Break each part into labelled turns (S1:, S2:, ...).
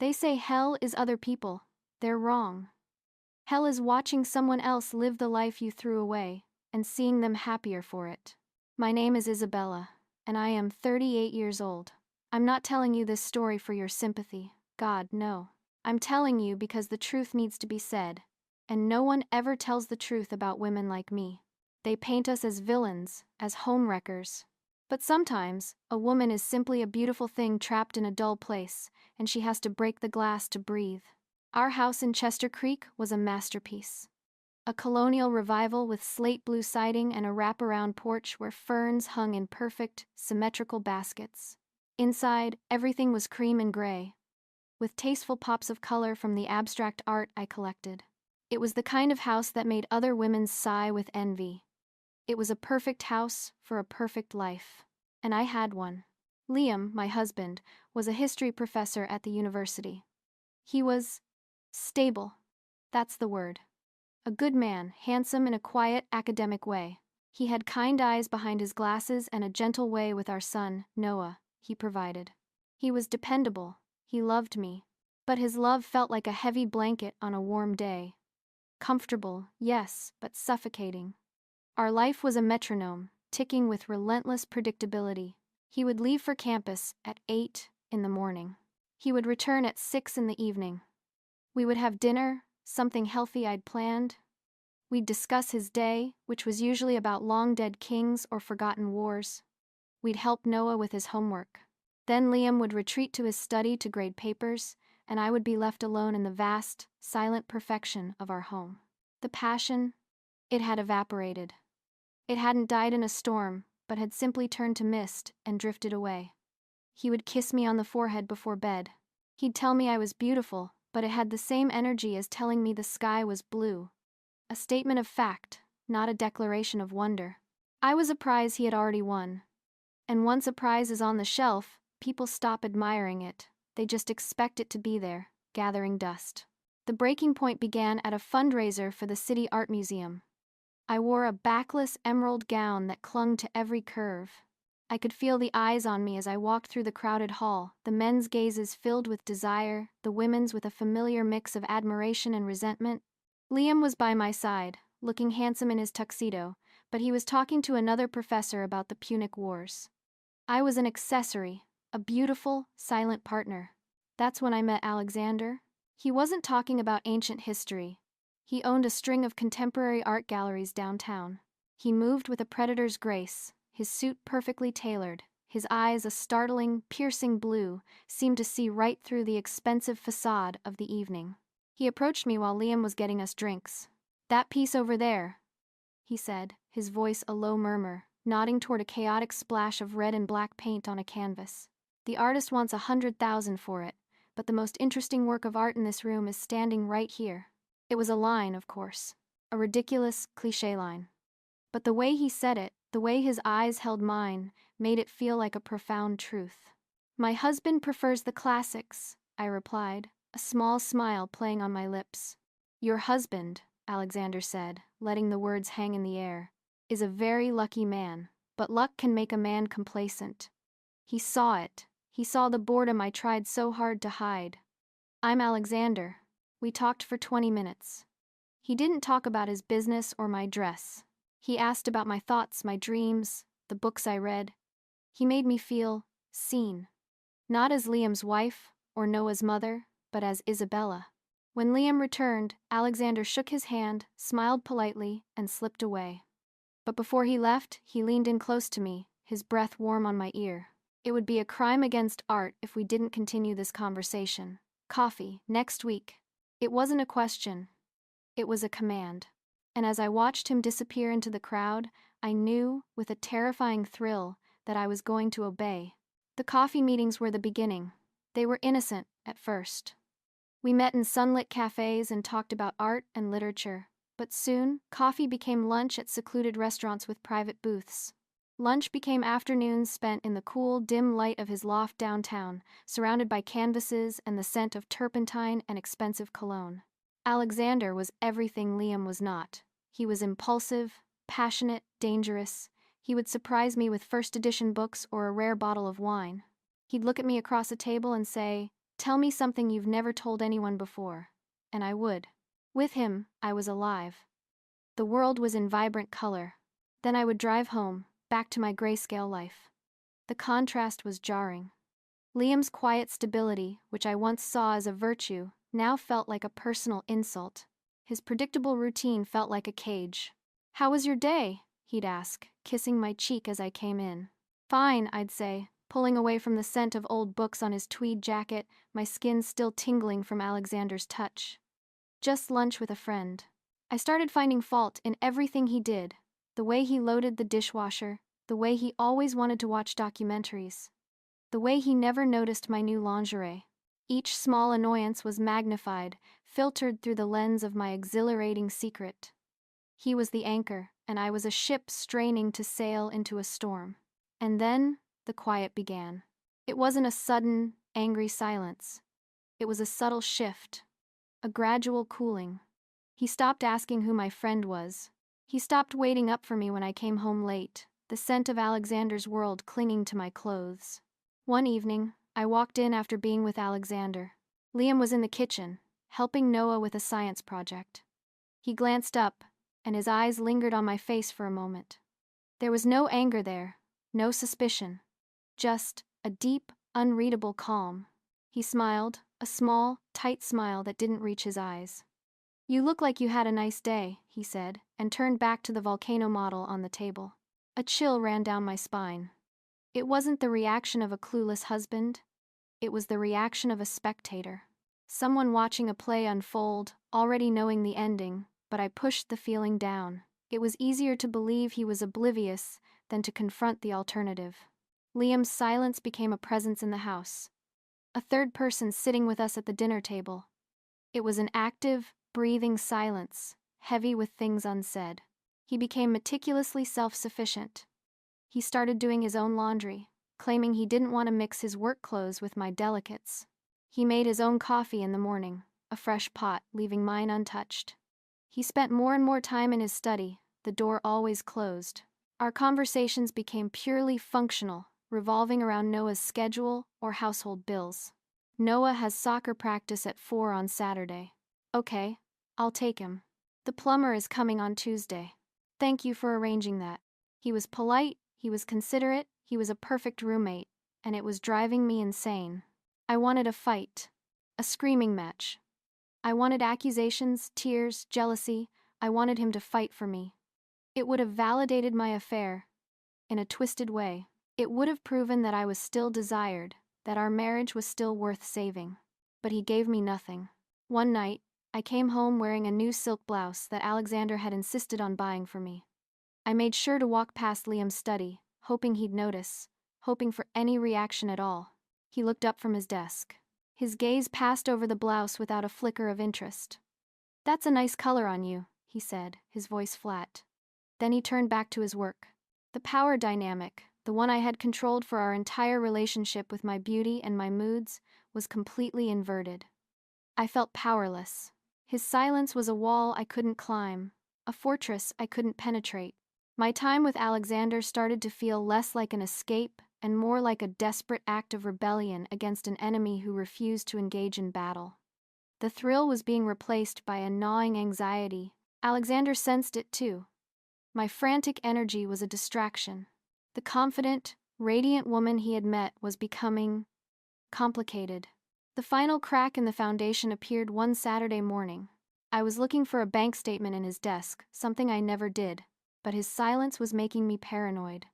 S1: They say hell is other people. They're wrong. Hell is watching someone else live the life you threw away, and seeing them happier for it. My name is Isabella, and I am 38 years old. I'm not telling you this story for your sympathy. God, no. I'm telling you because the truth needs to be said, and no one ever tells the truth about women like me. They paint us as villains, as homewreckers. But sometimes, a woman is simply a beautiful thing trapped in a dull place, and she has to break the glass to breathe. Our house in Chester Creek was a masterpiece. A colonial revival with slate blue siding and a wraparound porch where ferns hung in perfect, symmetrical baskets. Inside, everything was cream and gray, with tasteful pops of color from the abstract art I collected. It was the kind of house that made other women sigh with envy. It was a perfect house for a perfect life. And I had one. Liam, my husband, was a history professor at the university. He was stable. That's the word. A good man, handsome in a quiet, academic way. He had kind eyes behind his glasses and a gentle way with our son, Noah, he provided. He was dependable. He loved me. But his love felt like a heavy blanket on a warm day. Comfortable, yes, but suffocating. Our life was a metronome, ticking with relentless predictability. He would leave for campus at 8 in the morning. He would return at 6 in the evening. We would have dinner, something healthy I'd planned. We'd discuss his day, which was usually about long-dead kings or forgotten wars. We'd help Noah with his homework. Then Liam would retreat to his study to grade papers, and I would be left alone in the vast, silent perfection of our home. The passion, it had evaporated. It hadn't died in a storm, but had simply turned to mist and drifted away. He would kiss me on the forehead before bed. He'd tell me I was beautiful, but it had the same energy as telling me the sky was blue. A statement of fact, not a declaration of wonder. I was a prize he had already won. And once a prize is on the shelf, people stop admiring it. They just expect it to be there, gathering dust. The breaking point began at a fundraiser for the City Art Museum. I wore a backless emerald gown that clung to every curve. I could feel the eyes on me as I walked through the crowded hall, the men's gazes filled with desire, the women's with a familiar mix of admiration and resentment. Liam was by my side, looking handsome in his tuxedo, but he was talking to another professor about the Punic Wars. I was an accessory, a beautiful, silent partner. That's when I met Alexander. He wasn't talking about ancient history. He owned a string of contemporary art galleries downtown. He moved with a predator's grace, his suit perfectly tailored, his eyes a startling, piercing blue, seemed to see right through the expensive facade of the evening. He approached me while Liam was getting us drinks. "That piece over there," he said, his voice a low murmur, nodding toward a chaotic splash of red and black paint on a canvas. "The artist wants 100,000 for it, but the most interesting work of art in this room is standing right here." It was a line, of course. A ridiculous, cliché line. But the way he said it, the way his eyes held mine, made it feel like a profound truth. "My husband prefers the classics," I replied, a small smile playing on my lips. "Your husband," Alexander said, letting the words hang in the air, "is a very lucky man, but luck can make a man complacent." He saw it. He saw the boredom I tried so hard to hide. "I'm Alexander." We talked for 20 minutes. He didn't talk about his business or my dress. He asked about my thoughts, my dreams, the books I read. He made me feel seen. Not as Liam's wife or Noah's mother, but as Isabella. When Liam returned, Alexander shook his hand, smiled politely, and slipped away. But before he left, he leaned in close to me, his breath warm on my ear. It would be a crime against art if we didn't continue this conversation. Coffee, next week. It wasn't a question. It was a command. And as I watched him disappear into the crowd, I knew, with a terrifying thrill, that I was going to obey. The coffee meetings were the beginning. They were innocent, at first. We met in sunlit cafes and talked about art and literature. But soon, coffee became lunch at secluded restaurants with private booths. Lunch became afternoons spent in the cool, dim light of his loft downtown, surrounded by canvases and the scent of turpentine and expensive cologne. Alexander was everything Liam was not. He was impulsive, passionate, dangerous. He would surprise me with first edition books or a rare bottle of wine. He'd look at me across a table and say, Tell me something you've never told anyone before. And I would. With him, I was alive. The world was in vibrant color. Then I would drive home, back to my grayscale life. The contrast was jarring. Liam's quiet stability, which I once saw as a virtue, now felt like a personal insult. His predictable routine felt like a cage. "How was your day?" he'd ask, kissing my cheek as I came in. "Fine," I'd say, pulling away from the scent of old books on his tweed jacket, my skin still tingling from Alexander's touch. "Just lunch with a friend." I started finding fault in everything he did. The way he loaded the dishwasher, the way he always wanted to watch documentaries, the way he never noticed my new lingerie. Each small annoyance was magnified, filtered through the lens of my exhilarating secret. He was the anchor, and I was a ship straining to sail into a storm. And then, the quiet began. It wasn't a sudden, angry silence. It was a subtle shift, a gradual cooling. He stopped asking who my friend was. He stopped waiting up for me when I came home late, the scent of Alexander's world clinging to my clothes. One evening, I walked in after being with Alexander. Liam was in the kitchen, helping Noah with a science project. He glanced up, and his eyes lingered on my face for a moment. There was no anger there, no suspicion, just a deep, unreadable calm. He smiled, a small, tight smile that didn't reach his eyes. "You look like you had a nice day," he said, and turned back to the volcano model on the table. A chill ran down my spine. It wasn't the reaction of a clueless husband. It was the reaction of a spectator. Someone watching a play unfold, already knowing the ending, but I pushed the feeling down. It was easier to believe he was oblivious than to confront the alternative. Liam's silence became a presence in the house. A third person sitting with us at the dinner table. It was an active, breathing silence, heavy with things unsaid. He became meticulously self-sufficient. He started doing his own laundry, claiming he didn't want to mix his work clothes with my delicates. He made his own coffee in the morning, a fresh pot, leaving mine untouched. He spent more and more time in his study, the door always closed. Our conversations became purely functional, revolving around Noah's schedule or household bills. "Noah has soccer practice at 4 on Saturday." "Okay, I'll take him." "The plumber is coming on Tuesday." "Thank you for arranging that." He was polite, he was considerate, he was a perfect roommate, and it was driving me insane. I wanted a fight, a screaming match. I wanted accusations, tears, jealousy. I wanted him to fight for me. It would have validated my affair, in a twisted way. It would have proven that I was still desired, that our marriage was still worth saving. But he gave me nothing. One night, I came home wearing a new silk blouse that Alexander had insisted on buying for me. I made sure to walk past Liam's study, hoping he'd notice, hoping for any reaction at all. He looked up from his desk. His gaze passed over the blouse without a flicker of interest. "That's a nice color on you," he said, his voice flat. Then he turned back to his work. The power dynamic, the one I had controlled for our entire relationship with my beauty and my moods, was completely inverted. I felt powerless. His silence was a wall I couldn't climb, a fortress I couldn't penetrate. My time with Alexander started to feel less like an escape and more like a desperate act of rebellion against an enemy who refused to engage in battle. The thrill was being replaced by a gnawing anxiety. Alexander sensed it too. My frantic energy was a distraction. The confident, radiant woman he had met was becoming complicated. The final crack in the foundation appeared one Saturday morning. I was looking for a bank statement in his desk, something I never did, but his silence was making me paranoid.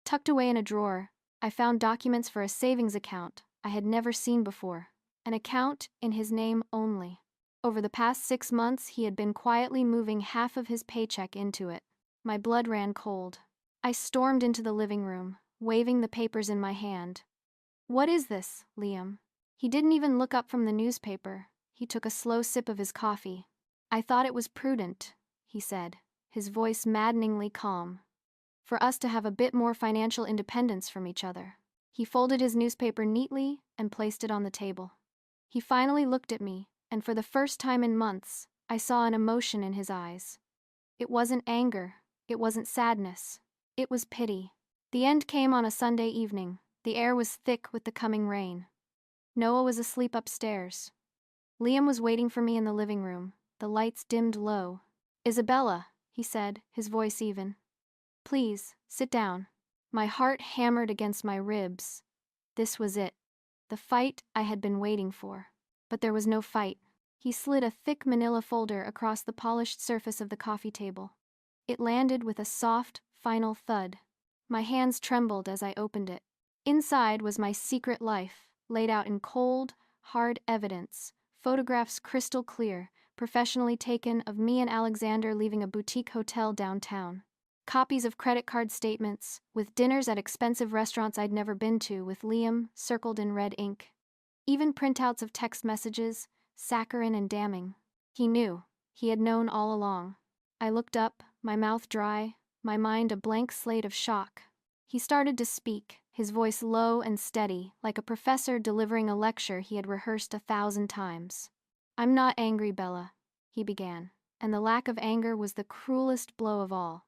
S1: Tucked away in a drawer, I found documents for a savings account I had never seen before, an account in his name only. Over the past 6 months, he had been quietly moving half of his paycheck into it. My blood ran cold. I stormed into the living room, waving the papers in my hand. "What is this, Liam?" He didn't even look up from the newspaper. He took a slow sip of his coffee. "I thought it was prudent," he said, his voice maddeningly calm, "for us to have a bit more financial independence from each other." He folded his newspaper neatly and placed it on the table. He finally looked at me, and for the first time in months, I saw an emotion in his eyes. It wasn't anger, it wasn't sadness, it was pity. The end came on a Sunday evening. The air was thick with the coming rain. Noah was asleep upstairs. Liam was waiting for me in the living room, the lights dimmed low. "Isabella," he said, his voice even. "Please, sit down." My heart hammered against my ribs. This was it. The fight I had been waiting for. But there was no fight. He slid a thick manila folder across the polished surface of the coffee table. It landed with a soft, final thud. My hands trembled as I opened it. Inside was my secret life, laid out in cold, hard evidence, photographs crystal clear, professionally taken of me and Alexander leaving a boutique hotel downtown. Copies of credit card statements, with dinners at expensive restaurants I'd never been to with Liam circled in red ink. Even printouts of text messages, saccharine and damning. He knew. He had known all along. I looked up, my mouth dry, my mind a blank slate of shock. He started to speak, his voice low and steady, like a professor delivering a lecture he had rehearsed 1,000 times. "I'm not angry, Bella," he began, and the lack of anger was the cruelest blow of all.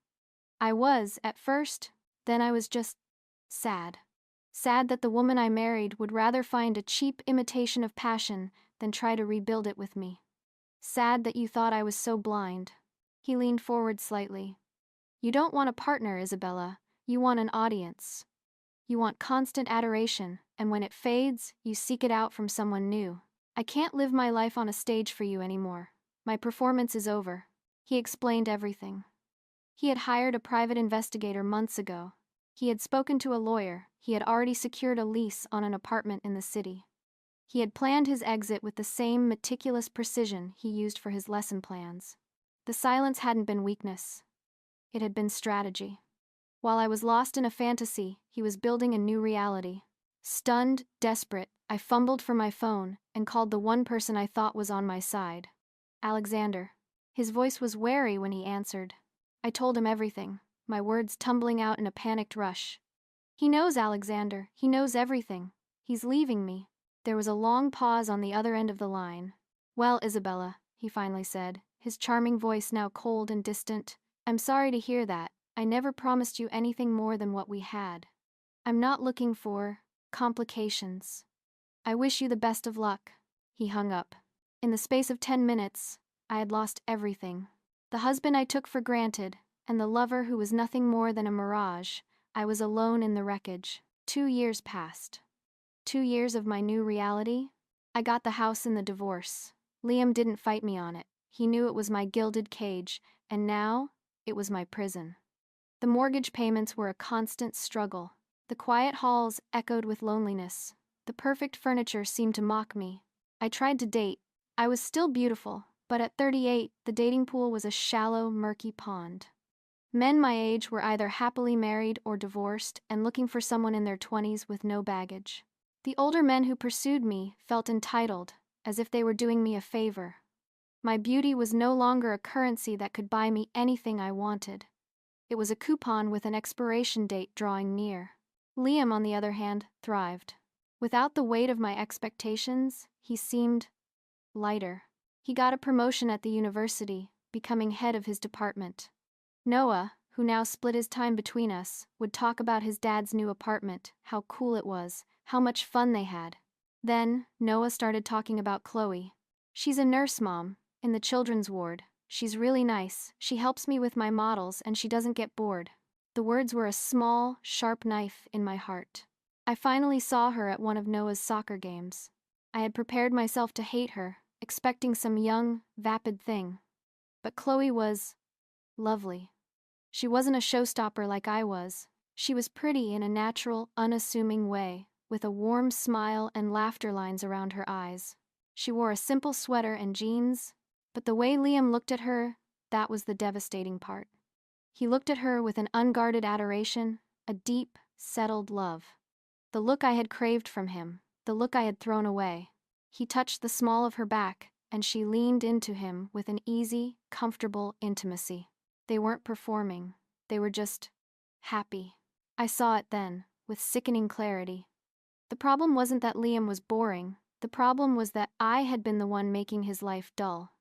S1: I was, at first, then I was just sad. Sad that the woman I married would rather find a cheap imitation of passion than try to rebuild it with me. Sad that you thought I was so blind. He leaned forward slightly. "You don't want a partner, Isabella. You want an audience. You want constant adoration, and when it fades, you seek it out from someone new. I can't live my life on a stage for you anymore. My performance is over." He explained everything. He had hired a private investigator months ago. He had spoken to a lawyer. He had already secured a lease on an apartment in the city. He had planned his exit with the same meticulous precision he used for his lesson plans. The silence hadn't been weakness. It had been strategy. While I was lost in a fantasy, he was building a new reality. Stunned, desperate, I fumbled for my phone and called the one person I thought was on my side. Alexander. His voice was wary when he answered. I told him everything, my words tumbling out in a panicked rush. "He knows, Alexander. He knows everything. He's leaving me." There was a long pause on the other end of the line. "Well, Isabella," he finally said, his charming voice now cold and distant, "I'm sorry to hear that. I never promised you anything more than what we had. I'm not looking for complications. I wish you the best of luck." He hung up. In the space of 10 minutes, I had lost everything. The husband I took for granted, and the lover who was nothing more than a mirage. I was alone in the wreckage. 2 years passed. 2 years of my new reality. I got the house in the divorce. Liam didn't fight me on it. He knew it was my gilded cage, and now it was my prison. The mortgage payments were a constant struggle. The quiet halls echoed with loneliness. The perfect furniture seemed to mock me. I tried to date. I was still beautiful, but at 38, the dating pool was a shallow, murky pond. Men my age were either happily married or divorced and looking for someone in their 20s with no baggage. The older men who pursued me felt entitled, as if they were doing me a favor. My beauty was no longer a currency that could buy me anything I wanted. It was a coupon with an expiration date drawing near. Liam, on the other hand, thrived. Without the weight of my expectations, he seemed lighter. He got a promotion at the university, becoming head of his department. Noah, who now split his time between us, would talk about his dad's new apartment, how cool it was, how much fun they had. Then, Noah started talking about Chloe. "She's a nurse, Mom, in the children's ward. She's really nice, she helps me with my models, and she doesn't get bored." The words were a small, sharp knife in my heart. I finally saw her at one of Noah's soccer games. I had prepared myself to hate her, expecting some young, vapid thing. But Chloe was lovely. She wasn't a showstopper like I was. She was pretty in a natural, unassuming way, with a warm smile and laughter lines around her eyes. She wore a simple sweater and jeans, but the way Liam looked at her, that was the devastating part. He looked at her with an unguarded adoration, a deep, settled love. The look I had craved from him, the look I had thrown away. He touched the small of her back, and she leaned into him with an easy, comfortable intimacy. They weren't performing, they were just happy. I saw it then, with sickening clarity. The problem wasn't that Liam was boring, the problem was that I had been the one making his life dull.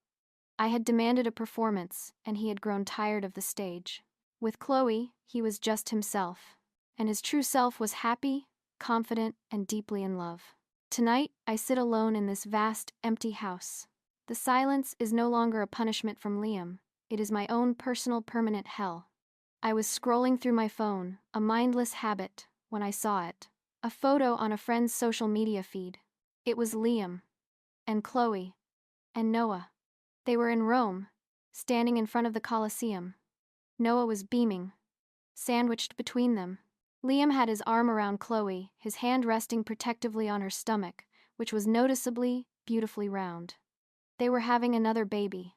S1: I had demanded a performance, and he had grown tired of the stage. With Chloe, he was just himself, and his true self was happy, confident, and deeply in love. Tonight, I sit alone in this vast, empty house. The silence is no longer a punishment from Liam, it is my own personal permanent hell. I was scrolling through my phone, a mindless habit, when I saw it. A photo on a friend's social media feed. It was Liam, and Chloe, and Noah. They were in Rome, standing in front of the Colosseum. Noah was beaming, sandwiched between them. Liam had his arm around Chloe, his hand resting protectively on her stomach, which was noticeably, beautifully round. They were having another baby.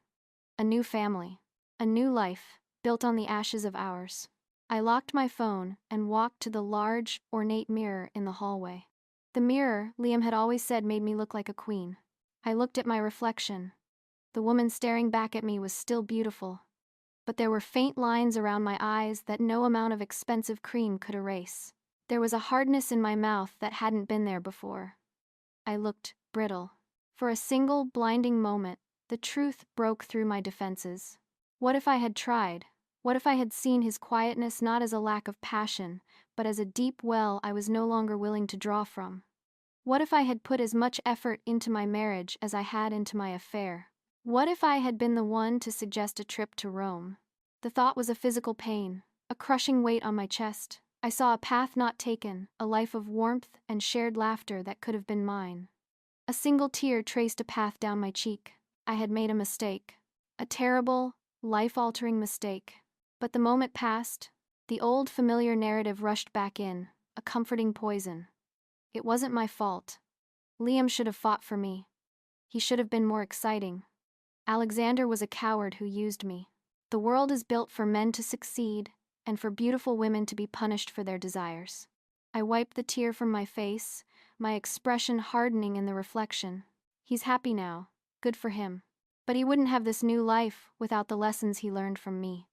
S1: A new family. A new life, built on the ashes of ours. I locked my phone and walked to the large, ornate mirror in the hallway. The mirror, Liam had always said, made me look like a queen. I looked at my reflection. The woman staring back at me was still beautiful, but there were faint lines around my eyes that no amount of expensive cream could erase. There was a hardness in my mouth that hadn't been there before. I looked brittle. For a single, blinding moment, the truth broke through my defenses. What if I had tried? What if I had seen his quietness not as a lack of passion, but as a deep well I was no longer willing to draw from? What if I had put as much effort into my marriage as I had into my affair? What if I had been the one to suggest a trip to Rome? The thought was a physical pain, a crushing weight on my chest. I saw a path not taken, a life of warmth and shared laughter that could have been mine. A single tear traced a path down my cheek. I had made a mistake. A terrible, life-altering mistake. But the moment passed, the old familiar narrative rushed back in, a comforting poison. It wasn't my fault. Liam should have fought for me. He should have been more exciting. Alexander was a coward who used me. The world is built for men to succeed, and for beautiful women to be punished for their desires. I wiped the tear from my face, my expression hardening in the reflection. He's happy now. Good for him. But he wouldn't have this new life without the lessons he learned from me.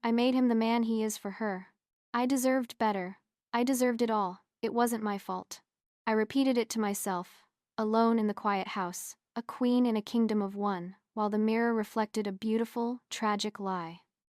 S1: I made him the man he is for her. I deserved better. I deserved it all. It wasn't my fault. I repeated it to myself, alone in the quiet house, a queen in a kingdom of one, while the mirror reflected a beautiful, tragic lie.